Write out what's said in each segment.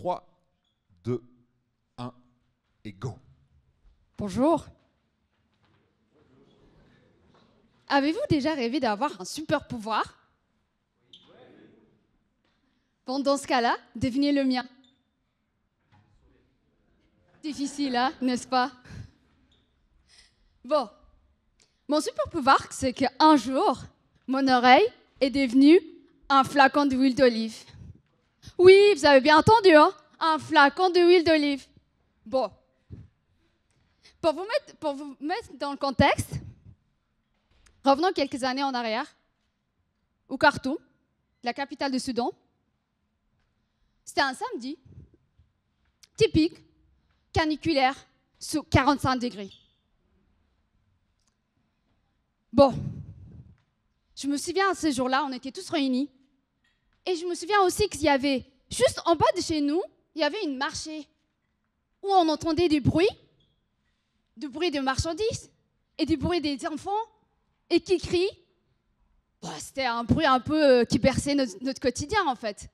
3, 2, 1 et go. Bonjour. Avez-vous déjà rêvé d'avoir un super pouvoir? Bon, dans ce cas-là, devinez le mien. Difficile, hein, n'est-ce pas? Bon, mon super pouvoir, c'est qu'un jour, mon oreille est devenue un flacon d'huile d'olive. Oui, vous avez bien entendu, hein? Un flacon d'huile d'olive. Bon, pour vous mettre dans le contexte, revenons quelques années en arrière, au Khartoum, la capitale du Soudan. C'était un samedi, typique, caniculaire, sous 45 degrés. Bon, je me souviens, ce jour-là, on était tous réunis. Et je me souviens aussi qu'il y avait, juste en bas de chez nous, il y avait une marché où on entendait du bruit de marchandises et du bruit des enfants et qui crient. Bon, c'était un bruit un peu qui berçait notre quotidien, en fait.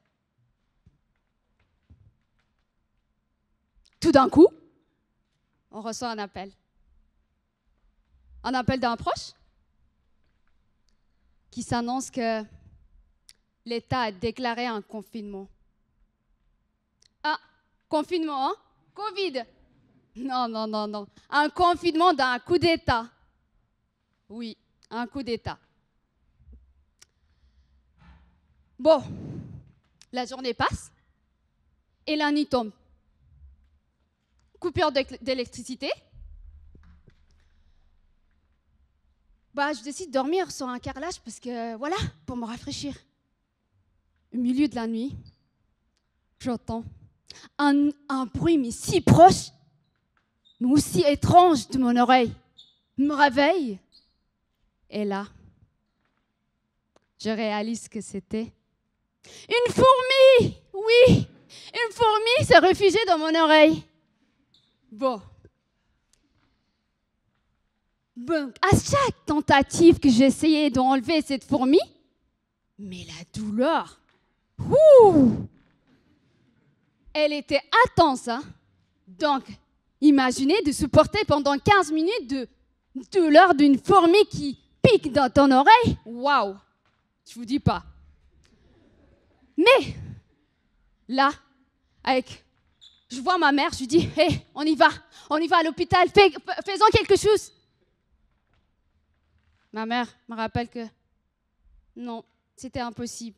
Tout d'un coup, on reçoit un appel. Un appel d'un proche qui s'annonce que l'État a déclaré un confinement. Ah, confinement, hein? Covid. Non, non, non, non. Un confinement d'un coup d'État. Oui, un coup d'État. Bon, la journée passe et la nuit tombe. Coupure d'électricité. Bah, je décide de dormir sur un carrelage parce que, voilà, pour me rafraîchir. Au milieu de la nuit, j'entends un bruit, mais si proche, mais aussi étrange de mon oreille. Je me réveille. Et là, je réalise que c'était une fourmi. Oui, une fourmi s'est réfugiée dans mon oreille. Bon, à chaque tentative que j'essayais d'enlever cette fourmi, mais la douleur, elle était intense. Hein? Donc, imaginez de supporter pendant 15 minutes de douleur d'une fourmi qui pique dans ton oreille. Waouh, je vous dis pas. Mais là, je vois ma mère, je lui dis, hey, on y va à l'hôpital, faisons quelque chose. Ma mère me rappelle que non, c'était impossible.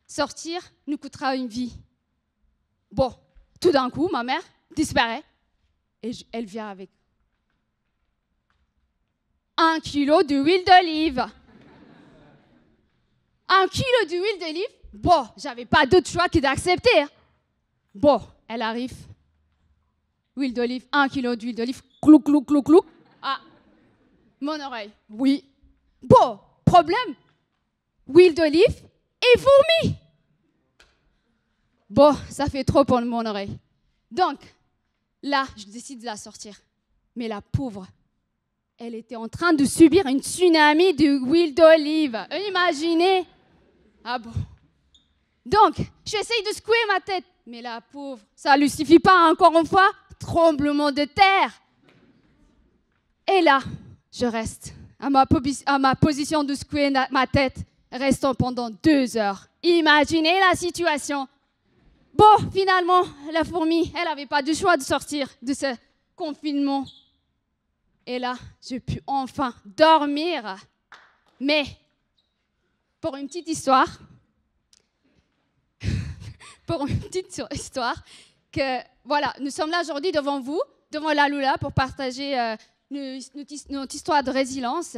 Sortir nous coûtera une vie. Bon, tout d'un coup, ma mère disparaît et elle vient avec 1 kilo d'huile d'olive. 1 kilo d'huile d'olive? Bon, j'avais pas d'autre choix que d'accepter. Hein. Bon, elle arrive. Huile d'olive, 1 kilo d'huile d'olive. Clou, clou, clou, clou. Ah, mon oreille. Oui. Bon, problème. Huile d'olive et fourmi. Bon, ça fait trop pour mon oreille. Donc, là, je décide de la sortir. Mais la pauvre, elle était en train de subir une tsunami d'huile d'olive. Imaginez. Ah bon. Donc, j'essaye de secouer ma tête. Mais la pauvre, ça ne lui suffit pas encore une fois. Tremblement de terre. Et là, je reste à ma position de secouer ma tête, restant pendant 2 heures. Imaginez la situation. Bon, finalement, la fourmi, elle n'avait pas de choix de sortir de ce confinement. Et là, j'ai pu enfin dormir. Mais, pour une petite histoire, que voilà, nous sommes là aujourd'hui devant vous, devant la Lula, pour partager notre histoire de résilience.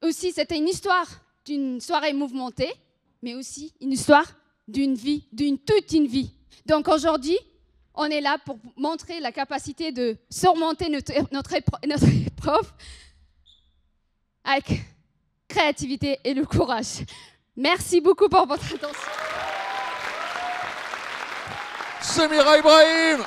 Aussi, c'était une histoire d'une soirée mouvementée, mais aussi une histoire d'une vie, toute une vie. Donc aujourd'hui, on est là pour montrer la capacité de surmonter notre épreuve avec créativité et le courage. Merci beaucoup pour votre attention. Semira Ibrahim.